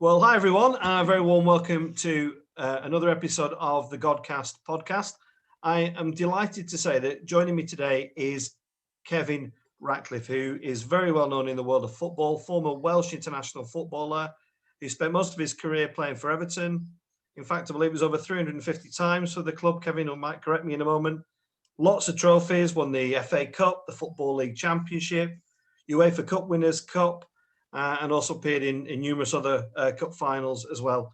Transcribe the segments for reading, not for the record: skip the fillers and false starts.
Well, hi everyone, and a very warm welcome to another episode of the Godcast podcast. I am delighted to say that joining me today is Kevin Ratcliffe, who is very well known in the world of football, former Welsh international footballer, who spent most of his career playing for Everton. In fact, I believe it was over 350 times for the club. Kevin might correct me in a moment. Lots of trophies, won the FA Cup, the Football League Championship, UEFA Cup Winners Cup, and also appeared in numerous other cup finals as well.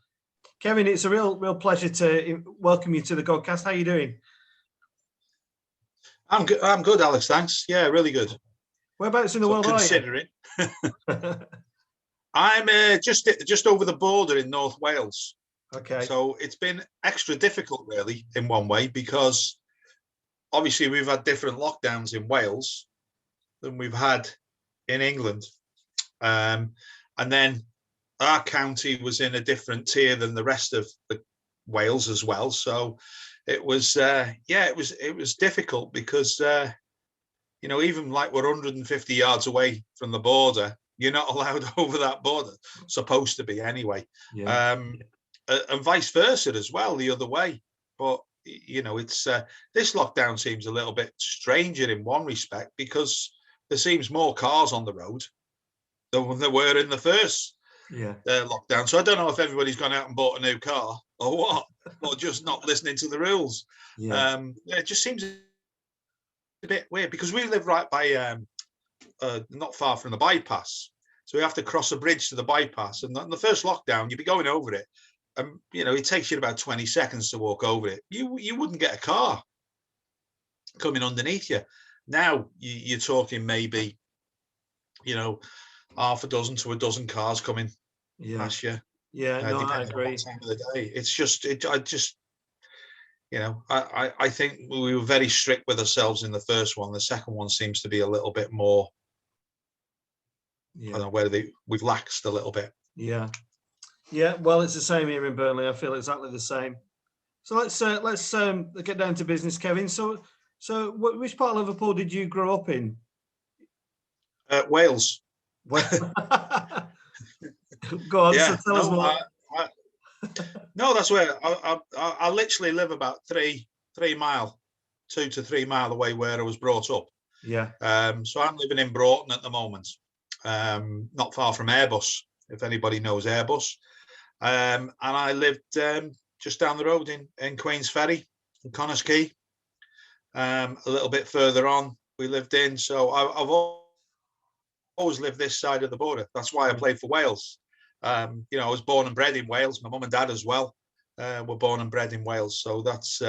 Kevin, it's a real pleasure to welcome you to the Godcast. How are you doing? I'm good, Alex. Thanks. Yeah, really good. Whereabouts in the world considering, are you? I'm just over the border in North Wales. Okay. So it's been extra difficult, really, in one way, because obviously we've had different lockdowns in Wales than we've had in England. And then our county was in a different tier than the rest of the Wales as well. So it was, it was difficult because, even like we're 150 yards away from the border, you're not allowed over that border, supposed to be anyway. Yeah. And vice versa as well, the other way. But, it's this lockdown seems a little bit stranger in one respect because there seems more cars on the road than there were in the first lockdown. So I don't know if everybody's gone out and bought a new car or what, or just not listening to the rules. It just seems a bit weird because we live right by not far from the bypass. So we have to cross a bridge to the bypass. And on the first lockdown, you'd be going over it. And, it takes you about 20 seconds to walk over it. You wouldn't get a car coming underneath you. Now you're talking maybe, half a dozen to a dozen cars coming past you. Yeah, no, I agree. On what time of the day. It's just, I think we were very strict with ourselves in the first one. The second one seems to be a little bit more, I don't know, where we've laxed a little bit. Yeah. Well, it's the same here in Burnley. I feel exactly the same. So let's get down to business, Kevin. So which part of Liverpool did you grow up in? Wales. Go on. So tell us more. No, that's where I literally live about 2 to 3 mile away where I was brought up. Yeah. So I'm living in Broughton at the moment, not far from Airbus, if anybody knows Airbus. And I lived just down the road in Queensferry, in Connors Quay. A little bit further on, we lived in. So I've always lived this side of the border. That's why I played for Wales. I was born and bred in Wales. My mum and dad as well were born and bred in Wales. So that's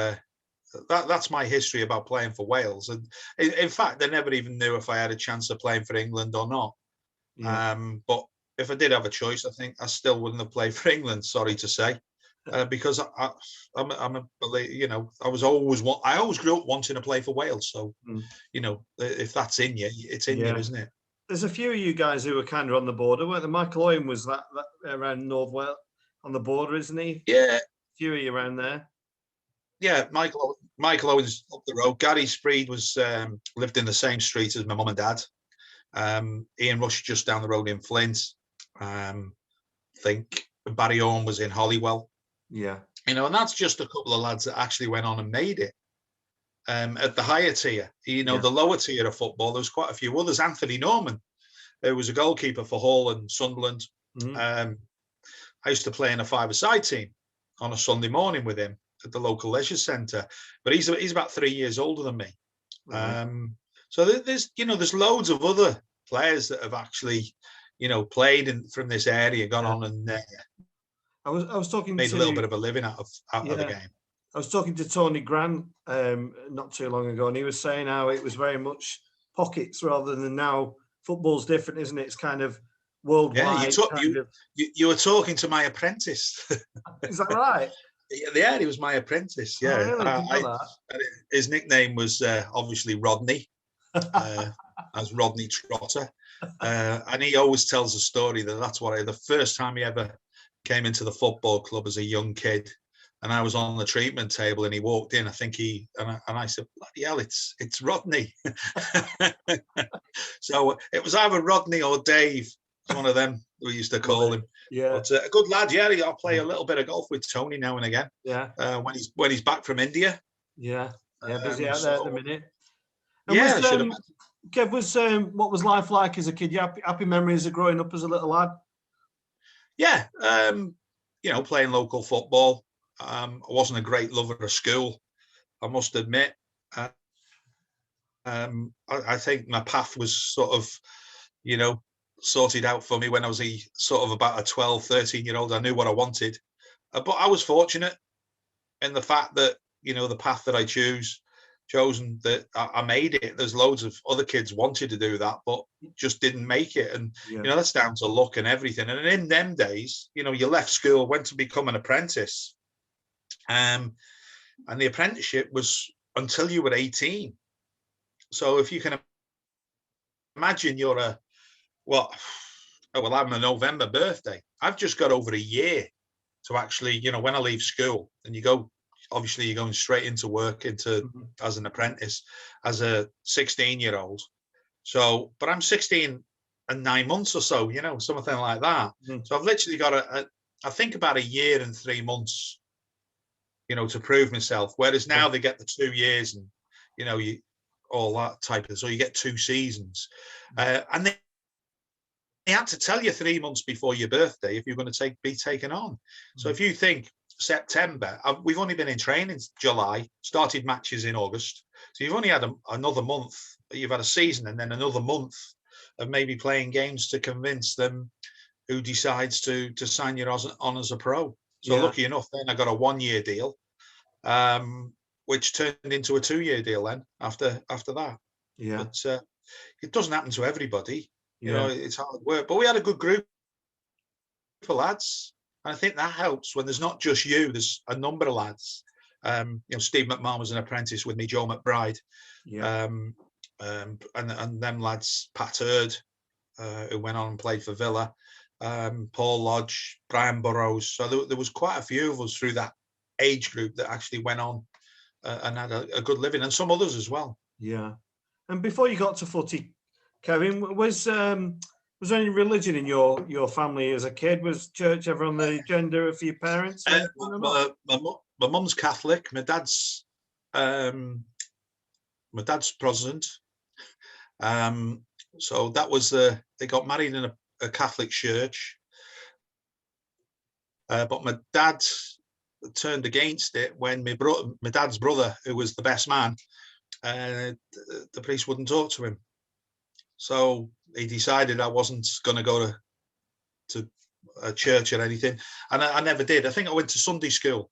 my history about playing for Wales. And in fact, I never even knew if I had a chance of playing for England or not. Yeah. But if I did have a choice, I think I still wouldn't have played for England. Sorry to say, because I always grew up wanting to play for Wales. So if that's in you, it's in you, isn't it? There's a few of you guys who were kind of on the border, weren't there? Michael Owen was that around North Wales on the border, isn't he? Yeah. A few of you around there. Yeah, Michael Owen's up the road. Gary Spreed was lived in the same street as my mum and dad. Ian Rush just down the road in Flint. I think Barry Owen was in Holywell. Yeah. And that's just a couple of lads that actually went on and made it. At the higher tier, the lower tier of football, there was quite a few others. Anthony Norman, who was a goalkeeper for Hull and Sunderland. I used to play in a five-a-side team on a Sunday morning with him at the local leisure centre. But he's about 3 years older than me. So there's loads of other players that have actually, played from this area, gone on and I was talking made a little bit of a living out of the game. I was talking to Tony Grant not too long ago, and he was saying how it was very much pockets rather than now. Football's different, isn't it? It's kind of worldwide. Yeah, you were talking to my apprentice. Is that right? Yeah, he was my apprentice. Yeah, really? His nickname was obviously Rodney, as Rodney Trotter, and he always tells a story that's the first time he ever came into the football club as a young kid. And I was on the treatment table, and he walked in. I think I said, "Bloody hell, it's Rodney." So it was either Rodney or Dave It's one of them we used to call him. Yeah. But a good lad. Yeah, I'll play a little bit of golf with Tony now and again. Yeah. When he's back from India. Yeah. Yeah. Busy out there at the minute. And yeah, Kev, what was life like as a kid? You happy memories of growing up as a little lad? Yeah. Playing local football. I wasn't a great lover of school, I must admit. I think my path was sort of, sorted out for me when I was about a 12, 13-year-old. I knew what I wanted. But I was fortunate in the fact that, the path that I chosen, that I made it. There's loads of other kids wanted to do that, but just didn't make it. And, that's down to luck and everything. And in them days, you left school, went to become an apprentice. And the apprenticeship was until you were 18. So if you can imagine I'm a November birthday. I've just got over a year to actually, when I leave school and obviously you're going straight into work as an apprentice, as a 16-year-old. So, but I'm 16 and 9 months or so, something like that. Mm. So I've literally got I think about a year and 3 months, to prove myself. Whereas now they get the 2 years and, all that type of, so you get 2 seasons. And they had to tell you 3 months before your birthday if you're going to be taken on. So if you think September, we've only been in training July, started matches in August. So you've only had another month, you've had a season and then another month of maybe playing games to convince them who decides to sign you on as a pro. So lucky enough, then I got a 1-year deal, which turned into a 2-year deal then after that. Yeah. But it doesn't happen to everybody. It's hard work. But we had a good group of lads. And I think that helps when there's not just you, there's a number of lads. Steve McMahon was an apprentice with me, Joe McBride. Yeah. And them lads, Pat Hurd, who went on and played for Villa, Paul Lodge, Brian Burrows. So there was quite a few of us through that age group that actually went on and had a good living, and some others as well. Yeah. And before you got to footy, Kevin, was there any religion in your family as a kid? Was church ever on the agenda for your parents? My mum's Catholic. My dad's Protestant. So that was they got married in a Catholic church. But my dad turned against it when my dad's brother, who was the best man, the priest wouldn't talk to him. So he decided I wasn't going to go to a church or anything, and I never did. I think I went to Sunday school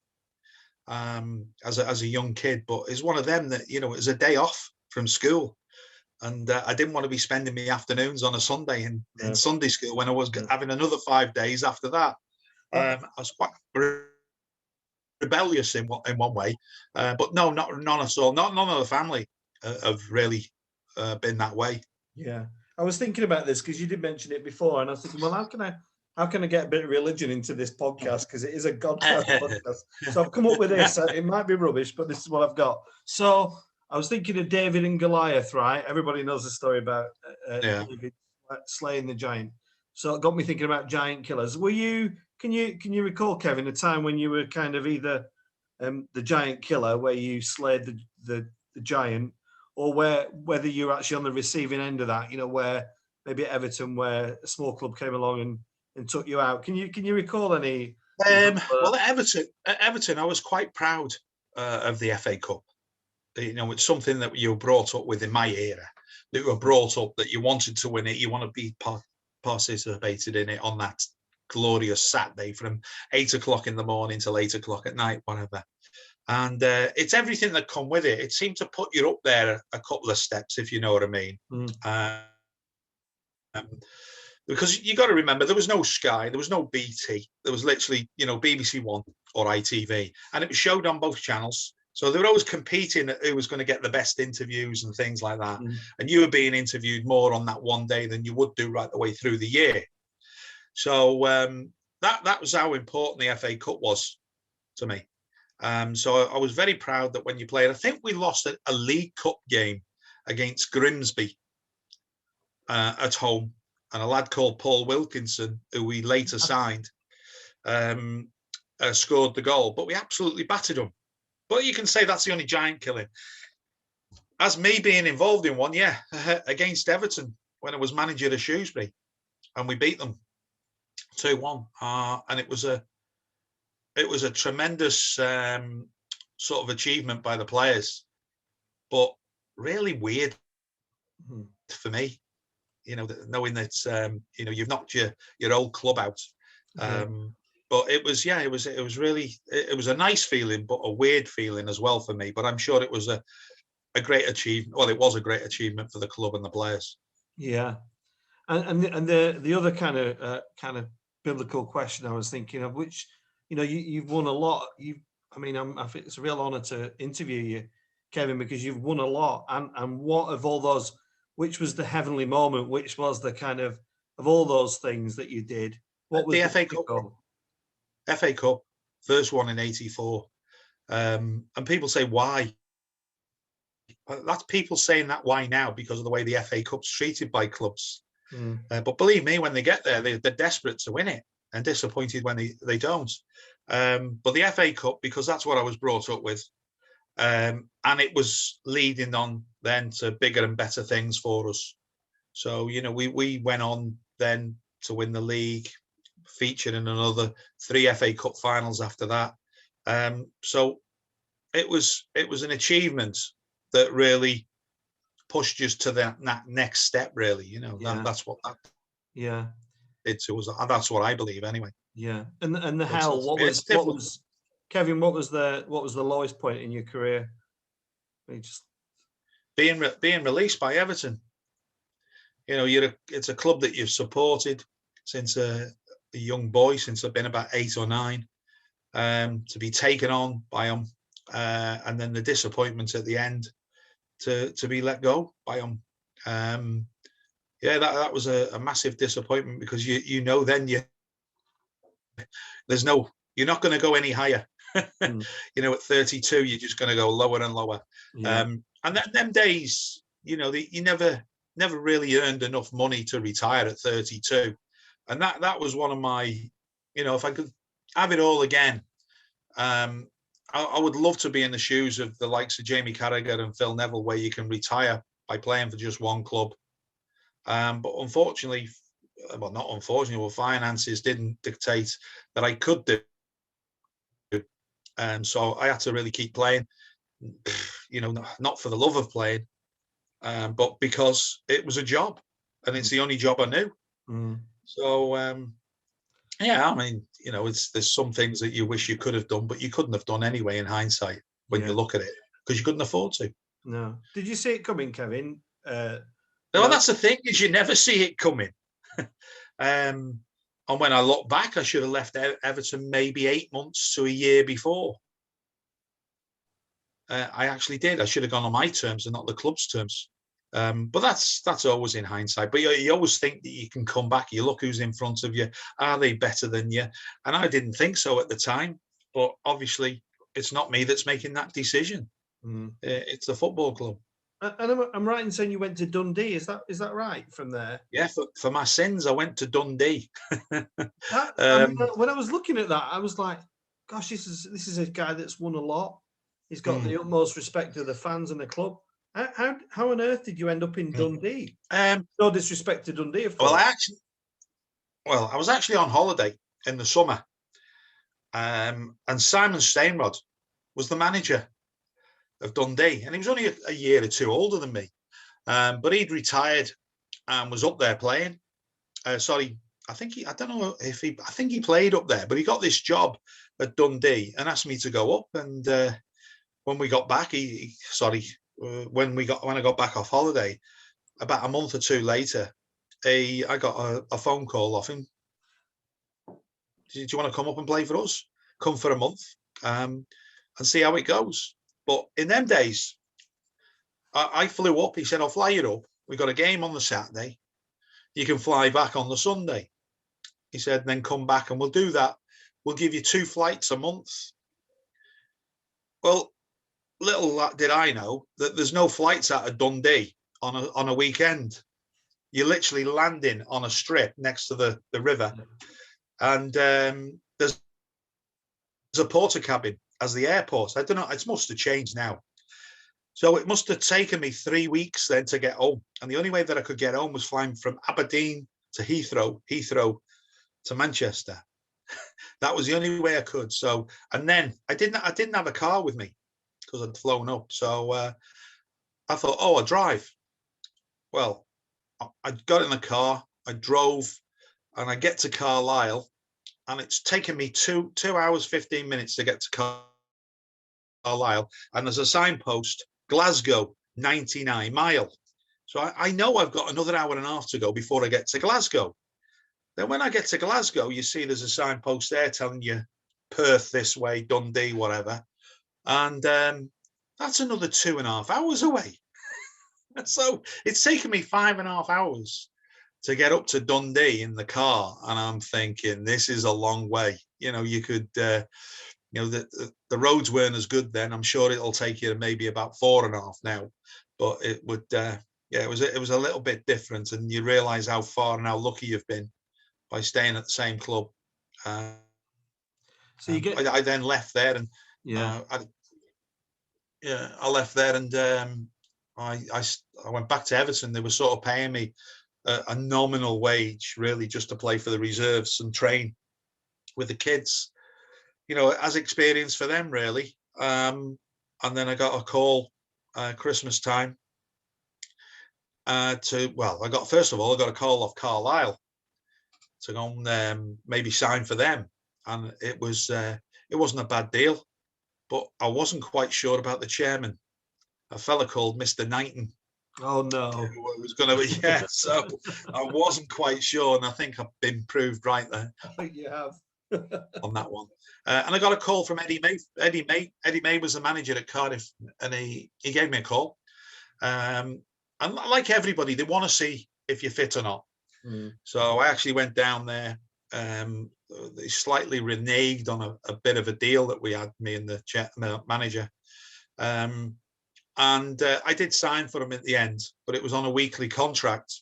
as a young kid, but it's one of them that it was a day off from school, and I didn't want to be spending my afternoons on a Sunday in Sunday school when I was having another 5 days after that. I was quite rebellious in one way, but none at all. None of the family have really been that way. Yeah, I was thinking about this because you did mention it before, and I was thinking, well, how can I get a bit of religion into this podcast, because it is a Godcast podcast. So I've come up with this. It might be rubbish, but this is what I've got. So I was thinking of David and Goliath, right? Everybody knows the story about David slaying the giant. So it got me thinking about giant killers. Can you recall, Kevin, a time when you were kind of either the giant killer, where you slayed the giant, or whether you're actually on the receiving end of that, where maybe at Everton, where a small club came along and took you out? Can you recall any? Well, at Everton, I was quite proud of the FA Cup. It's something that you were brought up with in my era. That you were brought up that you wanted to win it. You want to be participated in it on that glorious Saturday from 8 o'clock in the morning till 8 o'clock at night, whatever. And it's everything that come with it. It seemed to put you up there a couple of steps, if you know what I mean. Because you got to remember, there was no Sky, there was no BT. There was literally, BBC One or ITV, and it was showed on both channels. So they were always competing who was going to get the best interviews and things like that. And you were being interviewed more on that one day than you would do right the way through the year. So that was how important the FA Cup was to me. So I was very proud that when you played, I think we lost a League Cup game against Grimsby at home. and a lad called Paul Wilkinson, who we later signed, scored the goal. But we absolutely battered them. But you can say that's the only giant killing. As me being involved in one, yeah, against Everton when I was manager of Shrewsbury, and we beat them 2-1, and it was a tremendous sort of achievement by the players, but really weird for me, knowing that you've knocked your old club out. But it was a nice feeling, but a weird feeling as well for me. But I'm sure it was a great achievement. Well, it was a great achievement for the club and the players. Yeah, and the other kind of biblical question I was thinking of, which you've won a lot. I think it's a real honour to interview you, Kevin, because you've won a lot. And what of all those? Which was the heavenly moment? Which was the kind of all those things that you did? What was the FA Cup? FA Cup, first one in '84, and people say why. That's people saying that why now because of the way the FA Cup's treated by clubs. But believe me, when they get there, they're desperate to win it and disappointed when they don't. But the FA Cup, because that's what I was brought up with, and it was leading on then to bigger and better things for us. So, we went on then to win the league, featured in another 3 FA Cup finals after that. So it was an achievement that really pushed us to that next step, really. That's what that did to us. That's what I believe anyway. Yeah. And the hell, what was Kevin, what was the lowest point in your career? Just being released by Everton. It's a club that you've supported since a young boy, since I've been about 8 or 9, to be taken on by them, and then the disappointment at the end to be let go by them. That was a massive disappointment because then you're not going to go any higher. At 32, you're just going to go lower and lower. Yeah. And then them days, you never really earned enough money to retire at 32. And that was one of my, if I could have it all again, I would love to be in the shoes of the likes of Jamie Carragher and Phil Neville, where you can retire by playing for just one club. But unfortunately, finances didn't dictate that I could do. So I had to really keep playing, not for the love of playing, but because it was a job and it's the only job I knew. So, there's some things that you wish you could have done, but you couldn't have done anyway in hindsight when you look at it, because you couldn't afford to. No. Did you see it coming, Kevin? No, that's the thing, is you never see it coming. And when I look back, I should have left Everton maybe 8 months to a year before. I actually did. I should have gone on my terms and not the club's terms. But that's always in hindsight. But you always think that you can come back. You look who's in front of you. Are they better than you? And I didn't think so at the time. But obviously, it's not me that's making that decision. It's the football club. And I'm right in saying you went to Dundee. Is that right from there? Yeah, for my sins, I went to Dundee. When I was looking at that, I was like, gosh, this is a guy that's won a lot. He's got the utmost respect of the fans and the club. How on earth did you end up in Dundee? No disrespect to Dundee, of course. I was actually on holiday in the summer, and Simon Stainrod was the manager of Dundee, and he was only a year or 2 older than me, but he'd retired and was up there playing. I think he played up there, but he got this job at Dundee and asked me to go up. And when we got back, when I got back off holiday, about a month or 2 later, I got a phone call off him. Do you want to come up and play for us? Come for a month and see how it goes. But in them days, I flew up. He said, I'll fly you up. We got a game on the Saturday. You can fly back on the Sunday. He said, then come back and we'll do that. We'll give you 2 flights a month. Well, little did I know that there's no flights out of Dundee on a weekend. you're literally landing on a strip next to the river, and there's a porter cabin as the airport. I don't know, it must have changed now. So it must have taken me 3 weeks then to get home. And the only way that I could get home was flying from Aberdeen to Heathrow to Manchester. That was the only way I could. So, and then I didn't have a car with me because I'd flown up. So I thought, oh, I'll drive. Well, I got in the car, I drove, and I get to Carlisle, and it's taken me 2 hours, 15 minutes to get to Carlisle. And there's a signpost, Glasgow, 99 mile. So I know I've got another hour and a half to go before I get to Glasgow. Then when I get to Glasgow, you see there's a signpost there telling you Perth this way, Dundee, whatever. And that's another 2.5 hours away. So it's taken me 5.5 hours to get up to Dundee in the car. And I'm thinking, this is a long way. You know, you could, the roads weren't as good then. I'm sure it'll take you maybe about 4.5 now. But it would, it was a little bit different. And you realise how far and how lucky you've been by staying at the same club. So you get. I then left there, and I left there, and I went back to Everton. They were sort of paying me a nominal wage, really, just to play for the reserves and train with the kids. You know, as experience for them, really. And then I got a call Christmas time. First of all, I got a call off Carlisle to go and maybe sign for them, and it wasn't a bad deal, but I wasn't quite sure about the chairman, a fella called Mr. Knighton. Oh no! It was going to be so I wasn't quite sure, and I think I've been proved right there. I think you have on that one. And I got a call from Eddie May. Eddie May was the manager at Cardiff, and he gave me a call. And like everybody, they want to see if you're fit or not. So I actually went down there. They slightly reneged on a bit of a deal that we had, me and the manager. And I did sign for him at the end, but it was on a weekly contract.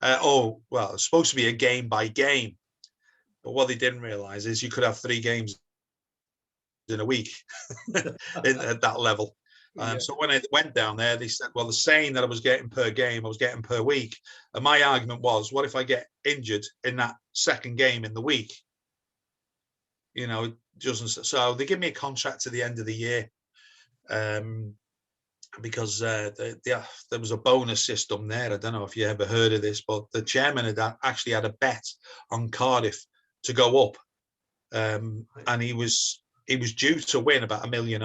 It was supposed to be a game by game. But what they didn't realise is you could have 3 games in a week at that level. So when I went down there, they said, well, the saying that I was getting per game, I was getting per week. And my argument was, what if I get injured in that second game in the week? You know, it doesn't. So they give me a contract to the end of the year because there was a bonus system there. I don't know if you ever heard of this, but the chairman had actually had a bet on Cardiff to go up. And he was due to win about £1.5 million.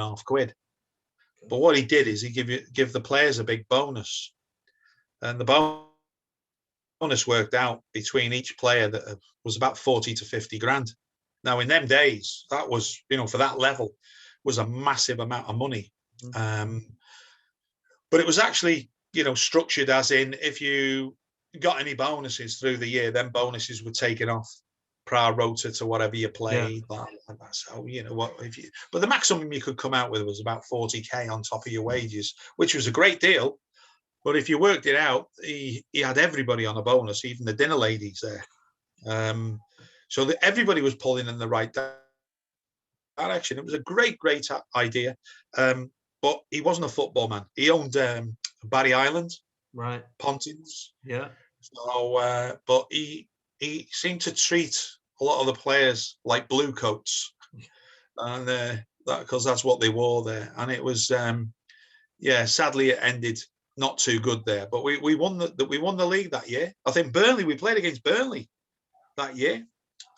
But what he did is he give the players a big bonus, and the bonus worked out between each player that was about 40 to 50 grand. Now in them days, that was, you know, for that level, was a massive amount of money. But it was actually, you know, structured as in, if you got any bonuses through the year, then bonuses were taken off pro rata to whatever you played. So, you know what, but the maximum you could come out with was about 40k on top of your wages, which was a great deal. But if you worked it out, he had everybody on a bonus, even the dinner ladies there. So that everybody was pulling in the right direction. It was a great idea. But he wasn't a football man. He owned Barry Island, right? Pontins. Yeah. So, but he seemed to treat a lot of the players like blue coats, and that because that's what they wore there. And it was, sadly, it ended not too good there. But we won the league that year. I think we played against Burnley that year,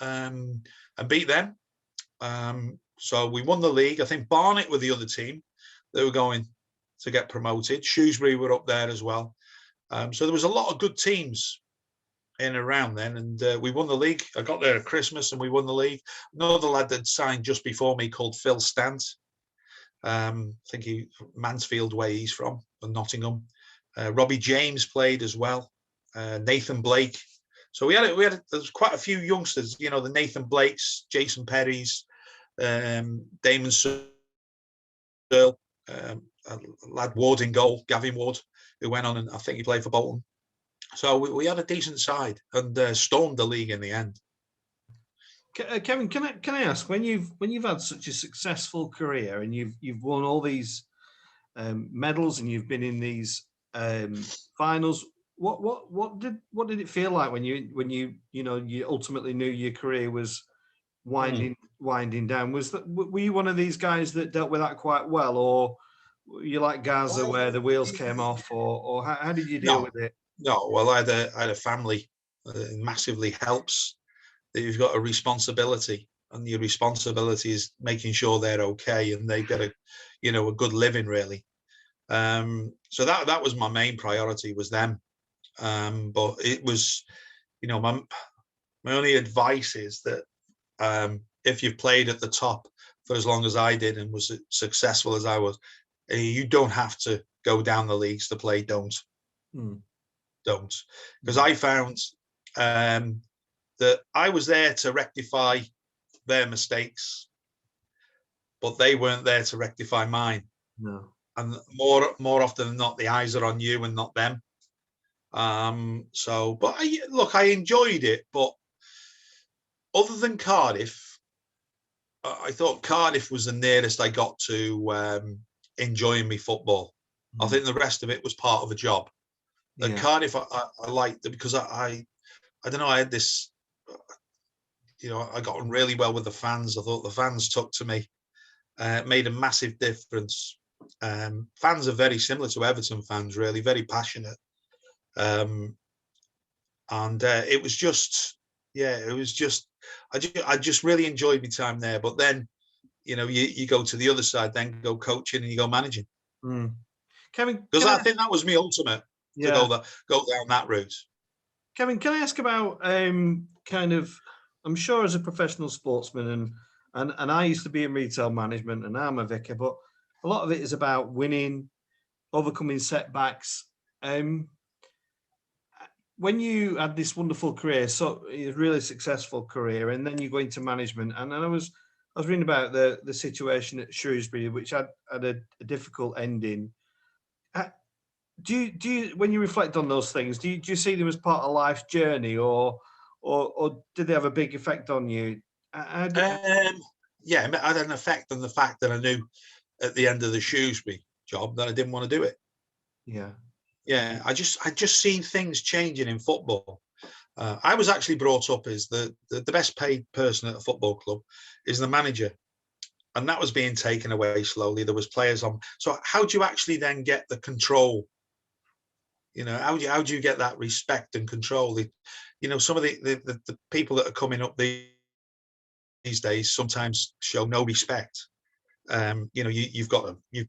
and beat them. So we won the league. I think Barnet were the other team. They were going to get promoted. Shrewsbury were up there as well. So there was a lot of good teams in and around then, and we won the league. I got there at Christmas and we won the league. Another lad that signed just before me called Phil Stant. I think Mansfield way he's from, Nottingham. Robbie James played as well. Nathan Blake. So we had there's quite a few youngsters, you know, the Nathan Blakes, Jason Perry's, Damon Searle, lad Ward in goal, Gavin Ward, who went on and I think he played for Bolton. So we had a decent side and stormed the league in the end. Kevin, can I ask, when you've had such a successful career and you've won all these medals and you've been in these finals, what did it feel like when you ultimately knew your career was winding down? Were you one of these guys that dealt with that quite well, or were you like Gaza where the wheels came off, or how did you deal with it? No. Well, I had a family. It massively helps that you've got a responsibility, and your responsibility is making sure they're okay and they get a good living, really. So that was my main priority, was them. But it was, my only advice is that if you've played at the top for as long as I did and was successful as I was, you don't have to go down the leagues to play. Don't. Because I found that I was there to rectify their mistakes, but they weren't there to rectify mine. No. And more often than not, the eyes are on you and not them. But I enjoyed it. But other than Cardiff, I thought Cardiff was the nearest I got to enjoying me football. I think the rest of it was part of a job. Yeah. Cardiff, I liked it because I don't know, I had this, I got on really well with the fans. I thought the fans took to me, made a massive difference. Fans are very similar to Everton fans, really, very passionate. And it was just, I just really enjoyed my time there. But then, you go to the other side, then go coaching and you go managing. Kevin, because I think that was my ultimate to go down that route. Kevin, can I ask about I'm sure as a professional sportsman and I used to be in retail management and I'm a vicar, but a lot of it is about winning, overcoming setbacks. When you had this wonderful career, so a really successful career, and then you go into management, and I was reading about the situation at Shrewsbury, which had a difficult ending. Do you when you reflect on those things, do you see them as part of life's journey, or did they have a big effect on you? Yeah, it had an effect on the fact that I knew at the end of the Shrewsbury job that I didn't want to do it. Yeah, I just seen things changing in football. I was actually brought up as the best paid person at a football club is the manager, and that was being taken away slowly. There was players on. So how do you actually then get the control? How do you get that respect and control? Some of the people that are coming up these days sometimes show no respect. You've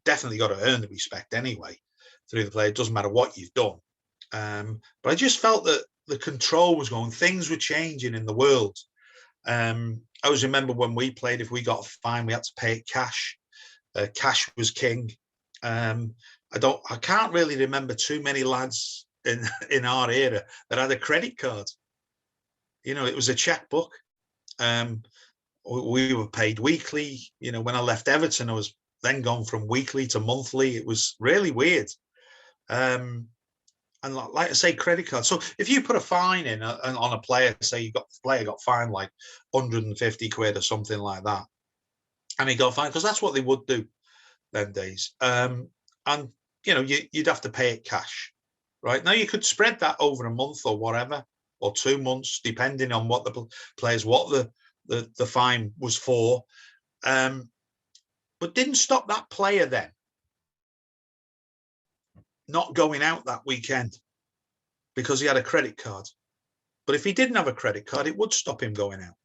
definitely got to earn the respect anyway through the play. It doesn't matter what you've done. But I just felt that the control was going. Things were changing in the world. I always remember when we played, if we got a fine, we had to pay it cash. Cash was king. I can't really remember too many lads in our era that had a credit card. It was a checkbook. We were paid weekly. When I left Everton, I was then gone from weekly to monthly. It was really weird. And like I say, credit card. So if you put a fine in on a player, say the player got fined like 150 quid or something like that, and he got fined because that's what they would do them days. And you'd have to pay it cash. Right now, you could spread that over a month or whatever, or 2 months, depending on what the players, what the fine was for. But didn't stop that player then not going out that weekend because he had a credit card. But if he didn't have a credit card, it would stop him going out,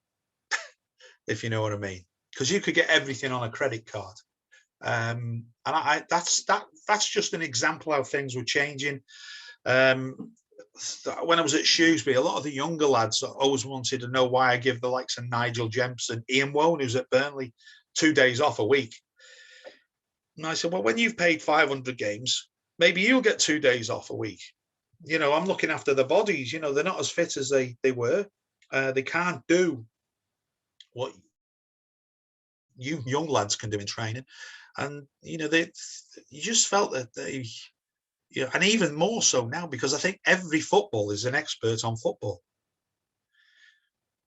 if you know what I mean, because you could get everything on a credit card. And that's just an example how things were changing. When I was at Shrewsbury, a lot of the younger lads always wanted to know why I give the likes of Nigel Jempson, Ian Woan, who's at Burnley, 2 days off a week. And I said, well, when you've paid 500 games, maybe you'll get 2 days off a week. I'm looking after the bodies. They're not as fit as they were. They can't do what you young lads can do in training. And, you just felt that Yeah, and even more so now, because I think every football is an expert on football.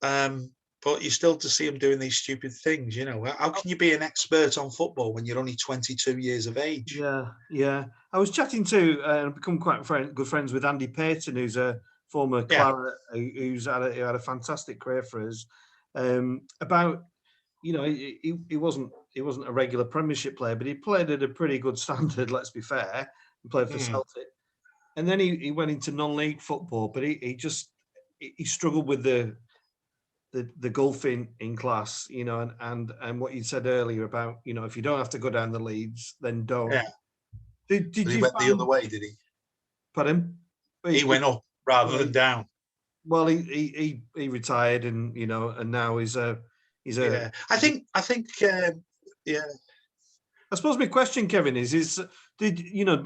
But you still to see them doing these stupid things, you know. How can you be an expert on football when you're only 22 years of age? Yeah. I was chatting to and become quite good friends with Andy Payton, who's a former Yeah. Claret, who had a fantastic career for us. About, you know, he wasn't a regular Premiership player, but he played at a pretty good standard. Let's be fair, he played for Celtic, and then he went into non-league football, but he struggled with the golfing in class, you know, and what you said earlier about, you know, if you don't have to go down the leads, then don't. Yeah. Did But he you went the other find? way, did he? Pardon? He went up rather than down. Well, he retired, and you know, and now he's a. Yeah, I think yeah. I suppose my question, Kevin, is did you know?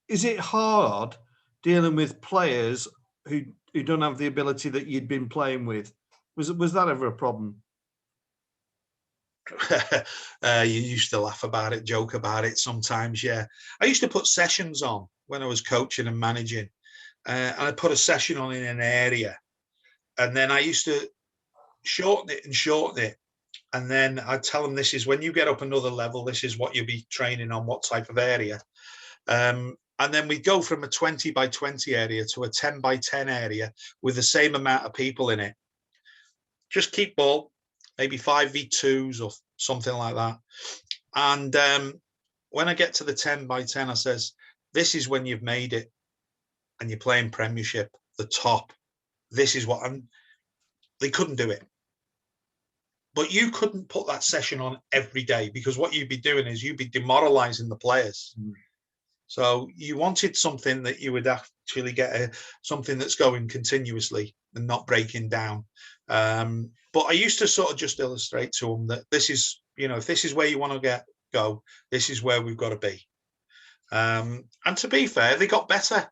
Is it hard dealing with players who don't have the ability that you'd been playing with? Was that ever a problem? You used to laugh about it, joke about it sometimes. Yeah, I used to put sessions on when I was coaching and managing, and I put a session on in an area, and then I used to shorten it, and then I'd tell them, this is when you get up another level, this is what you'll be training on, what type of area. And then we go from a 20 by 20 area to a 10 by 10 area with the same amount of people in it. Just keep ball, maybe 5v2s or something like that. And when I get to the 10 by 10, I says, this is when you've made it and you're playing Premiership, the top. This is what they couldn't do it. But you couldn't put that session on every day, because what you'd be doing is you'd be demoralizing the players. So you wanted something that you would actually get something that's going continuously and not breaking down. But I used to sort of just illustrate to them that this is, you know, if this is where you want to go, this is where we've got to be. And to be fair, they got better.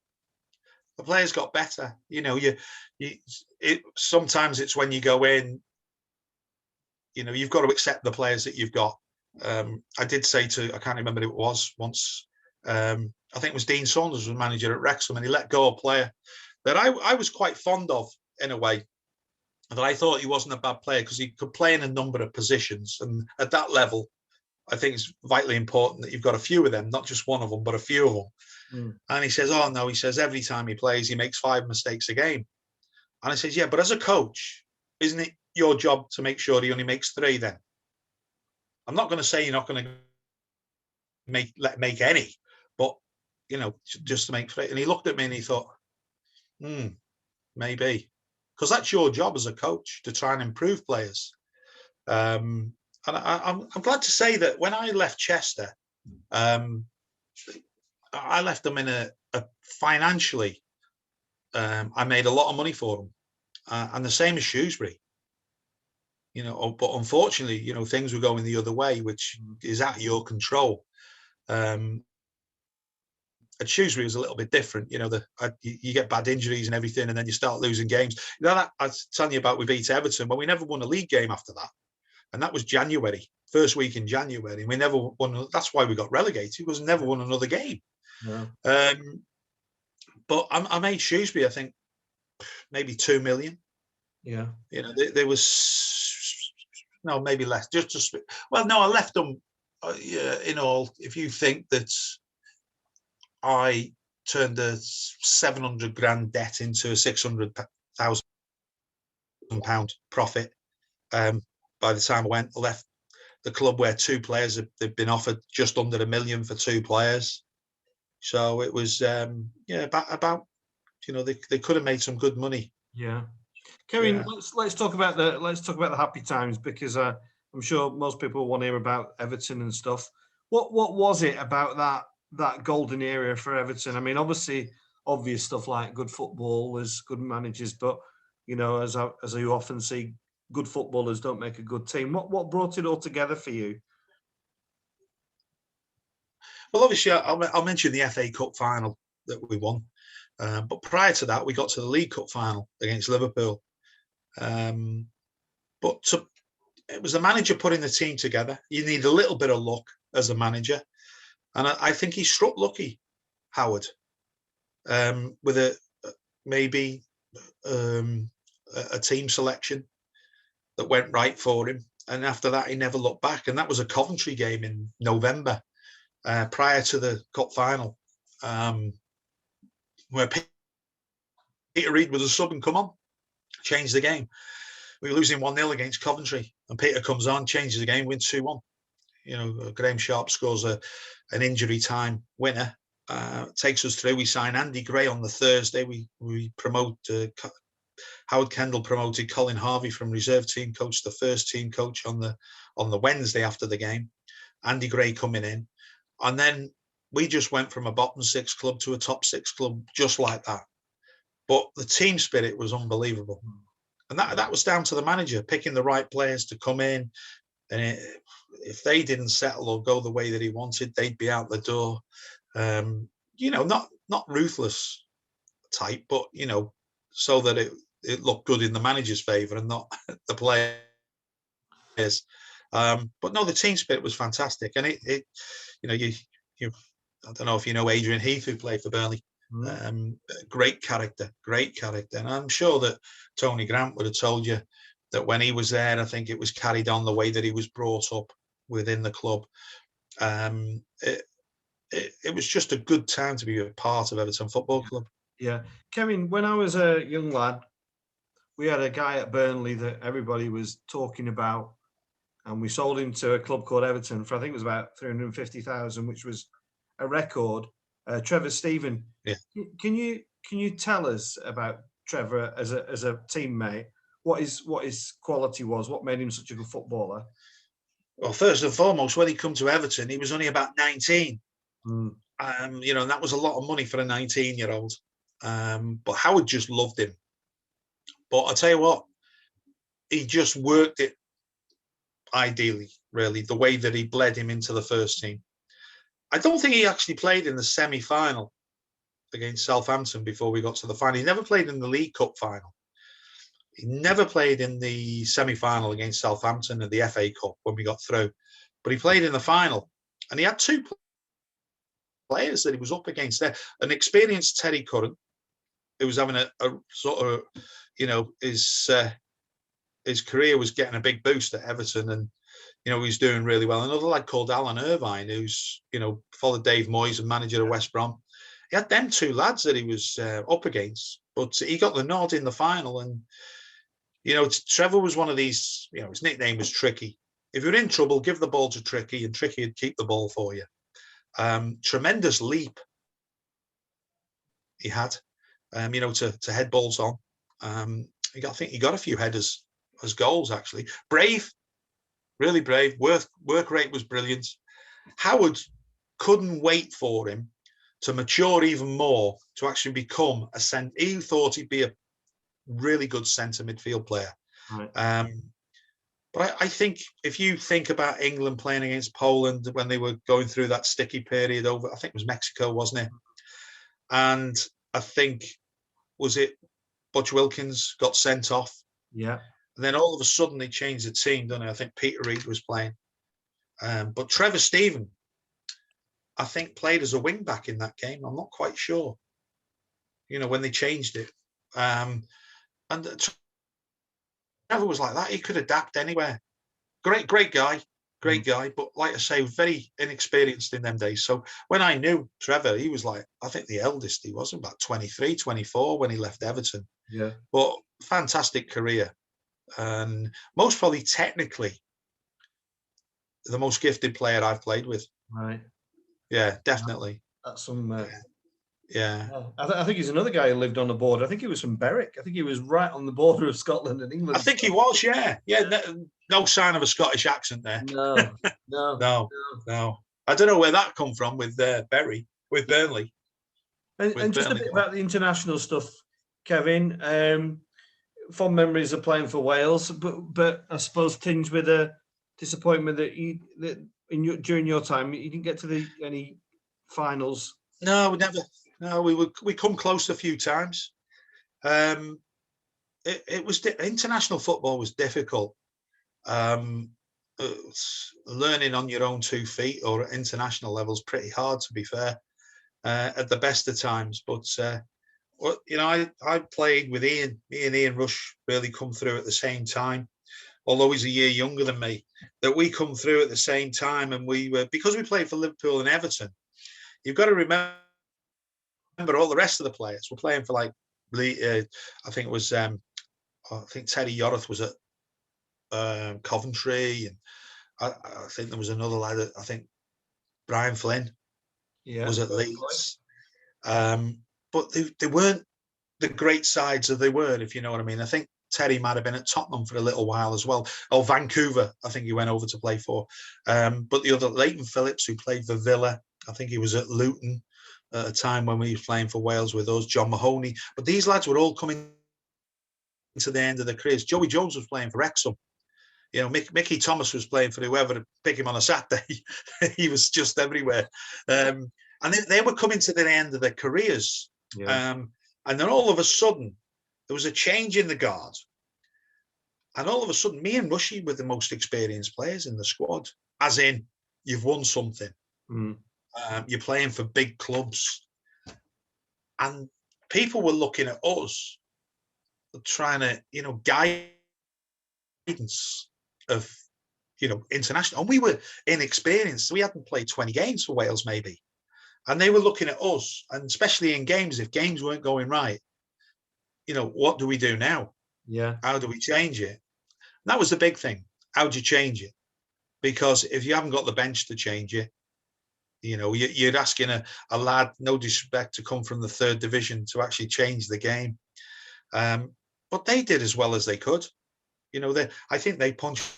The players got better. You know, sometimes it's when you go in, you know, you've got to accept the players that you've got. I did say I can't remember who it was once. I think it was Dean Saunders was manager at Wrexham, and he let go a player that I was quite fond of in a way. That I thought he wasn't a bad player because he could play in a number of positions, and at that level, I think it's vitally important that you've got a few of them, not just one of them, but a few of them. And he says, "Oh no," he says, "every time he plays, he makes 5 mistakes a game." And I says, "Yeah, but as a coach, isn't it your job to make sure he only makes 3 then? I'm not going to say you're not going to make any, but you know, just to make 3." And he looked at me and he thought, maybe, because that's your job as a coach to try and improve players. And I'm glad to say that when I left Chester, I left them in a financially, I made a lot of money for them, and the same as Shrewsbury. You know, but unfortunately, you know, things were going the other way, which is out of your control. At Shrewsbury was a little bit different. You know, you get bad injuries and everything, and then you start losing games. You know, that I was telling you about, we beat Everton, but we never won a league game after that. And that was January, first week in January. We never won. That's why we got relegated, because we never won another game. Yeah. But I made Shrewsbury, I think, maybe 2 million. Yeah. You know, there was, no, maybe less. Well, no, I left them in all. If you think that I turned a 700 grand debt into a 600,000 pound profit, by the time I left the club, where 2 players they've been offered just under $1 million for 2 players. So it was about you know, they could have made some good money. Yeah. Kevin, Yeah. let's talk about the happy times, because I'm sure most people want to hear about Everton and stuff. What was it about that golden era for Everton? I mean, obvious stuff like good footballers, good managers, but you know, as you often see, good footballers don't make a good team. What brought it all together for you? Well, obviously, I'll mention the FA Cup final that we won, but prior to that, we got to the League Cup final against Liverpool. But it was the manager putting the team together. You need a little bit of luck as a manager, and I think he struck lucky, Howard. with maybe a team selection that went right for him. And after that, he never looked back. And that was a Coventry game in November, prior to the cup final, where Peter Reid was a sub and come on, changed the game. We were losing 1-0 against Coventry, and Peter comes on, changes the game, wins 2-1. Graham Sharp scores an injury time winner, takes us through. We sign Andy Gray on the Thursday. We promote Howard Kendall promoted Colin Harvey from reserve team coach to first team coach on the Wednesday after the game. Andy Gray coming in, and then we just went from a bottom 6 club to a top 6 club just like that. But the team spirit was unbelievable, and that was down to the manager picking the right players to come in. And if they didn't settle or go the way that he wanted, they'd be out the door. Not ruthless type, but so that it looked good in the manager's favour and not the players. But no, the team spirit was fantastic, and I don't know if you know Adrian Heath, who played for Burnley. Great character, and I'm sure that Tony Grant would have told you that when he was there, I think it was carried on the way that he was brought up within the club. It was just a good time to be a part of Everton Football Club. Yeah, Kevin, when I was a young lad, we had a guy at Burnley that everybody was talking about, and we sold him to a club called Everton for, I think it was about 350,000, which was a record. Trevor Steven. Yeah. Can you tell us about Trevor as a teammate? What his quality was? What made him such a good footballer? Well, first and foremost, when he come to Everton, he was only about 19. And that was a lot of money for a 19-year-old. But Howard just loved him. But I'll tell you what, he just worked it ideally, really, the way that he bled him into the first team. I don't think he actually played in the semi-final against Southampton before we got to the final. He never played in the League Cup final. He never played in the semi-final against Southampton and the FA Cup when we got through. But he played in the final. And he had 2 players that he was up against there. An experienced Terry Curran, who was having a sort of, his career was getting a big boost at Everton, and he was doing really well. Another lad called Alan Irvine, who's followed Dave Moyes and manager of West Brom. He had them 2 lads that he was up against, but he got the nod in the final. And Trevor was one of these. His nickname was Tricky. If you're in trouble, give the ball to Tricky, and Tricky would keep the ball for you. Tremendous leap he had, to head balls on. I think he got a few headers as goals, actually. Brave, really brave. Work rate was brilliant. Howard couldn't wait for him to mature even more, to actually become a centre. He thought he'd be a really good centre midfield player. Right. But I think if you think about England playing against Poland when they were going through that sticky period over, I think it was Mexico, wasn't it? And I think, was it Butch Wilkins got sent off? Yeah. And then all of a sudden they changed the team, don't they? I think Peter Reid was playing. But Trevor Steven, I think, played as a wing back in that game. I'm not quite sure, when they changed it. And Trevor was like that. He could adapt anywhere. Great guy. But like I say, very inexperienced in them days. So when I knew Trevor, he was like, I think the eldest he was, about 23, 24 when he left Everton. Yeah. But fantastic career. And most probably technically the most gifted player I've played with. Right. Yeah, definitely. That's some. Yeah. I think he's another guy who lived on the border. I think he was from Berwick. I think he was right on the border of Scotland and England. I think he was. Yeah. No sign of a Scottish accent there. No. I don't know where that come from with Burnley. And just a bit about the international stuff, Kevin. Fond memories of playing for Wales, but I suppose tinged with a disappointment that during your time you didn't get to any finals. No, we never. No, we come close a few times. It was international football was difficult. Learning on your own 2 feet or at international levels pretty hard, to be fair. at the best of times. But I played with Ian. Me and Ian Rush really come through at the same time, although he's a year younger than me. That we come through at the same time, and because we played for Liverpool and Everton. You've got to remember all the rest of the players were playing for I think it was I think Teddy Yorrith was at Coventry, and I think there was another lad. I think Brian Flynn was at Leeds. But they weren't the great sides that they were, if you know what I mean. I think Terry might have been at Tottenham for a little while as well. Oh, Vancouver, I think he went over to play for. But the other, Leighton Phillips, who played for Villa, I think he was at Luton at a time when we were playing for Wales with us, John Mahoney. But these lads were all coming to the end of their careers. Joey Jones was playing for Wrexham. You know, Mickey Thomas was playing for whoever to pick him on a Saturday. He was just everywhere. And they were coming to the end of their careers. Yeah. And then all of a sudden, there was a change in the guard. And all of a sudden, me and Rushy were the most experienced players in the squad. As in, you've won something. Mm. You're playing for big clubs. And people were looking at us, trying to, guidance of, international. And we were inexperienced. We hadn't played 20 games for Wales, maybe. And they were looking at us, and especially in games, if games weren't going right, what do we do now? Yeah. How do we change it? And that was the big thing. How do you change it? Because if you haven't got the bench to change it, you're asking a lad, no disrespect, to come from the 3rd division to actually change the game. But they did as well as they could. I think they punched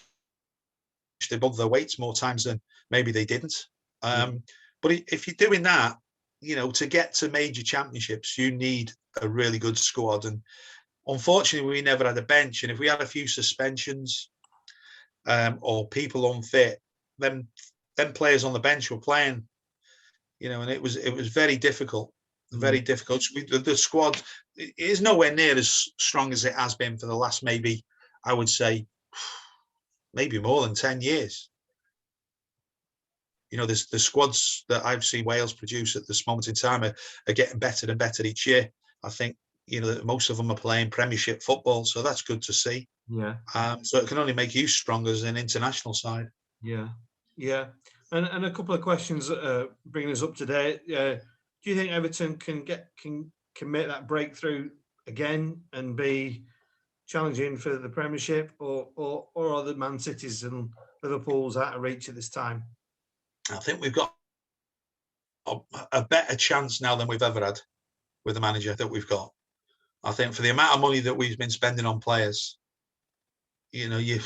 above their weights more times than maybe they didn't. But if you're doing that, to get to major championships, you need a really good squad. And unfortunately, we never had a bench. And if we had a few suspensions or people unfit, then players on the bench were playing. And it was very difficult. Very difficult. The squad is nowhere near as strong as it has been for the last, maybe, I would say, maybe more than 10 years. There's the squads that I've seen Wales produce at this moment in time are getting better and better each year. I think, most of them are playing Premiership football, so that's good to see. Yeah. So it can only make you stronger as an international side. Yeah. Yeah. And a couple of questions bringing us up to date. Do you think Everton can make that breakthrough again and be challenging for the Premiership, or are the Man Cities and Liverpool's out of reach at this time? I think we've got a better chance now than we've ever had with the manager that we've got. I think for the amount of money that we've been spending on players, you've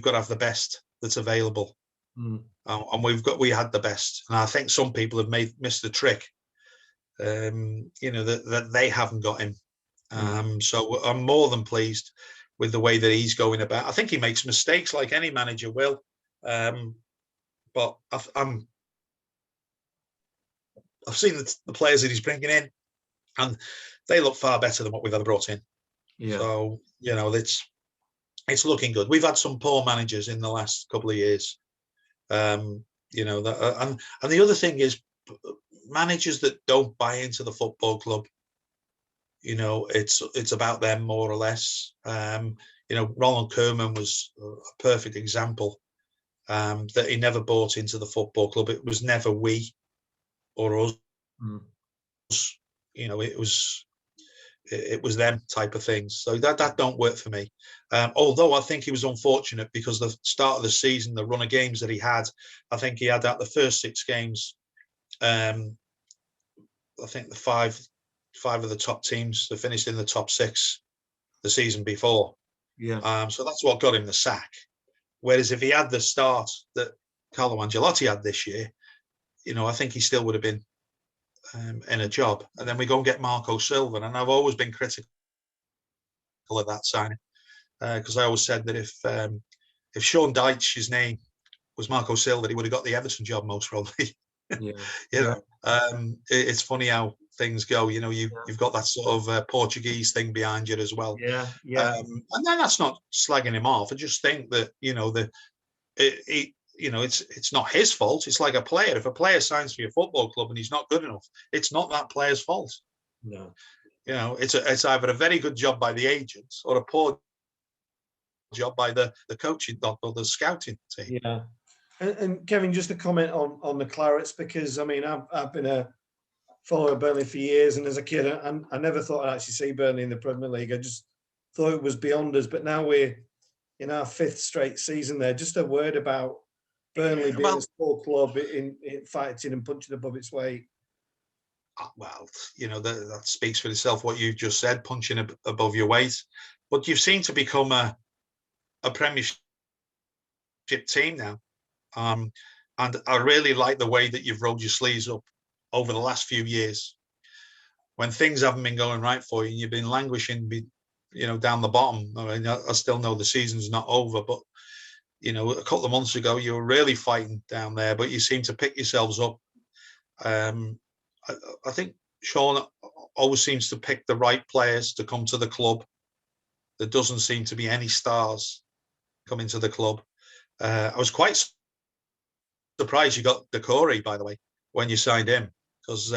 got to have the best that's available. And we had the best. And I think some people have missed the trick, that they haven't got him. So I'm more than pleased with the way that he's going about. I think he makes mistakes like any manager will. But I've seen the players that he's bringing in, and they look far better than what we've ever brought in. Yeah. So, it's looking good. We've had some poor managers in the last couple of years. And the other thing is managers that don't buy into the football club. It's about them more or less. Ronald Koeman was a perfect example, that he never bought into the football club. It was never we or us. It was them type of things. So that don't work for me. Although I think he was unfortunate because the start of the season, the run of games that he had, I think he had out the first 6 games. I think the five of the top teams that finished in the top 6 the season before. Yeah. So that's what got him the sack. Whereas if he had the start that Carlo Ancelotti had this year, I think he still would have been in a job. And then we go and get Marco Silva, and I've always been critical of that signing because I always said that if Sean Dyche's name was Marco Silva, he would have got the Everton job most probably. Yeah. It's funny how things go. You've got that sort of Portuguese thing behind you as well. Yeah. And then that's not slagging him off. I just think that it's not his fault. It's like a player. If a player signs for your football club and he's not good enough, it's not that player's fault. No. It's either a very good job by the agents or a poor job by the coaching or the scouting team. Yeah. And Kevin, just a comment on the Clarets, because I mean I've been a follower of Burnley for years, and as a kid I never thought I'd actually see Burnley in the Premier League. I just thought it was beyond us. But now we're in our 5th straight season there. Just a word about Burnley being a small club in fighting and punching above its weight. Well, that speaks for itself, what you just said, punching above your weight. But you've seemed to become a Premiership team now. And I really like the way that you've rolled your sleeves up over the last few years. When things haven't been going right for you and you've been languishing, down the bottom. I mean, I still know the season's not over, but, a couple of months ago, you were really fighting down there, but you seem to pick yourselves up. I think Sean always seems to pick the right players to come to the club. There doesn't seem to be any stars coming to the club. I was quite surprised you got Decore, by the way, when you signed him, because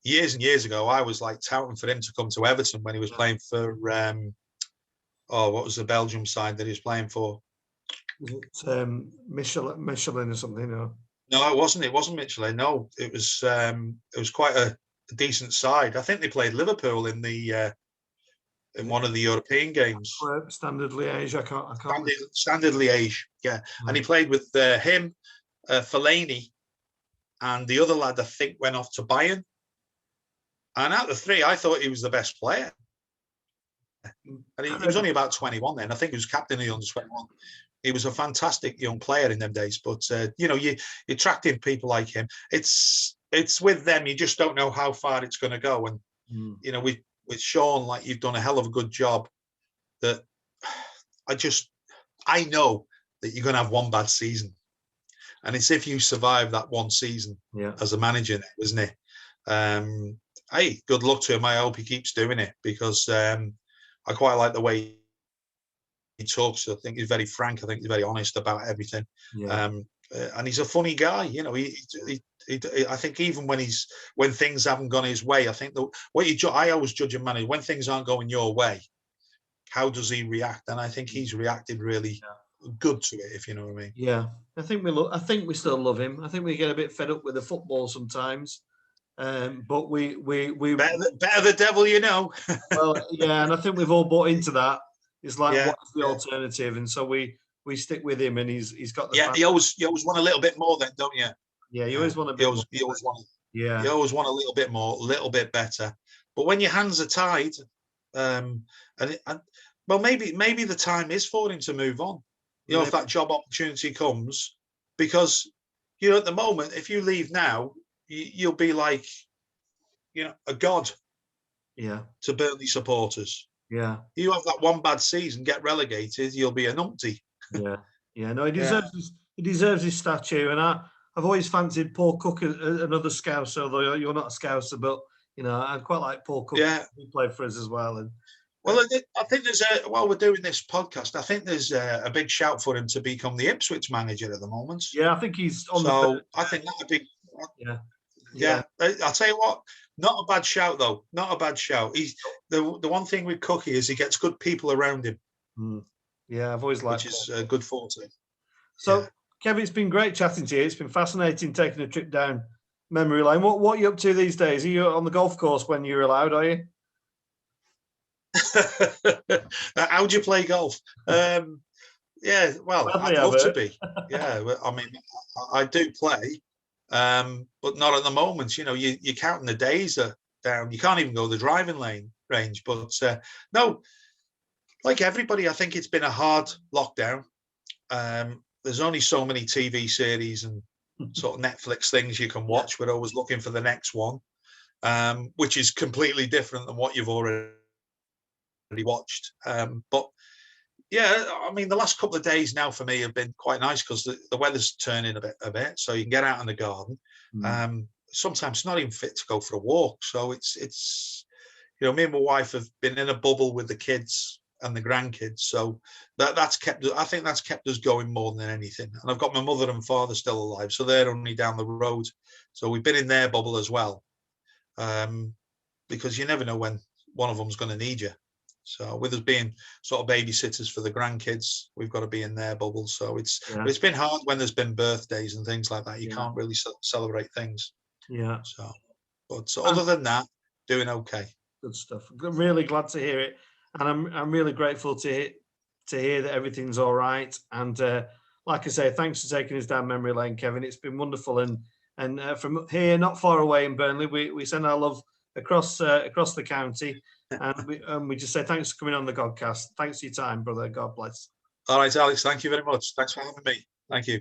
years and years ago, I was like touting for him to come to Everton when he was playing for, what was the Belgium side that he was playing for? Michelin or something, no? No, it wasn't. It wasn't Michelin. No, it was quite a decent side. I think they played Liverpool in one of the European games. Standard Liège. I can't. Standard Liège, yeah. And he played with him, Fellaini, and the other lad I think went off to Bayern. And out of the 3, I thought he was the best player. And he was only about 21 then. I think he was captain of the under-21. He was a fantastic young player in them days. But you attracting people like him. It's with them. You just don't know how far it's going to go. And with Sean, like, you've done a hell of a good job. That I know that you're going to have one bad season, and it's if you survive that one season as a manager, isn't it? Hey, good luck to him. I hope he keeps doing it, because I quite like the way he talks. I think he's very frank. I think he's very honest about everything. And he's a funny guy. I think even when things haven't gone his way, I think I always judge a manager when things aren't going your way. How does he react? And I think he's reacted really good to it, if you know what I mean. Yeah, I think we still love him. I think we get a bit fed up with the football sometimes. But we better the devil, Well, yeah, and I think we've all bought into that. It's like, what's the alternative? And so we stick with him, and he's got the. Yeah, you always want a little bit more, then, don't you? Yeah, you always want a bit. You always want. Yeah, you always want a little bit more, a little bit better. But when your hands are tied, maybe the time is for him to move on. If that job opportunity comes, because at the moment, if you leave now, you'll be like, a god. Yeah. To Burnley supporters. Yeah. You have that one bad season, get relegated, you'll be a numpty. Yeah. Yeah. No, he deserves his statue, and I've always fancied Paul Cook, another Scouser, although you're not a Scouser, but I quite like Paul Cook. Yeah. He played for us as well. And well, I think while we're doing this podcast, I think there's a big shout for him to become the Ipswich manager at the moment. Yeah, I think he's on I think that'd be. Yeah. I'll tell you what, not a bad shout though. Not a bad shout. He's the one thing with Cookie is he gets good people around him. Yeah, I've always liked, which is a good forte. So, Kevin, it's been great chatting to you. It's been fascinating taking a trip down memory lane. What are you up to these days? Are you on the golf course when you're allowed? Are you? How do you play golf? Yeah, well, I'd love to be. Yeah, I mean, I do play. But not at the moment. You're counting the days are down. You can't even go the driving range. But no, like everybody, I think it's been a hard lockdown. There's only so many TV series and sort of Netflix things you can watch. We're always looking for the next one, which is completely different than what you've already watched. But yeah, I mean, the last couple of days now for me have been quite nice because the weather's turning a bit, so you can get out in the garden. Sometimes it's not even fit to go for a walk. So it's me and my wife have been in a bubble with the kids and the grandkids. So that's kept. I think that's kept us going more than anything. And I've got my mother and father still alive, so they're only down the road. So we've been in their bubble as well, because you never know when one of them's going to need you. So with us being sort of babysitters for the grandkids, we've got to be in their bubble. So it's been hard when there's been birthdays and things like that. You can't really celebrate things. Yeah. But other than that, doing okay. Good stuff. I'm really glad to hear it, and I'm really grateful to hear that everything's all right. And like I say, thanks for taking us down memory lane, Kevin. It's been wonderful, and from here, not far away in Burnley, we send our love across the county, and we just say thanks for coming on the Godcast. Thanks for your time, brother. God bless. All right, Alex. Thank you very much. Thanks for having me. Thank you.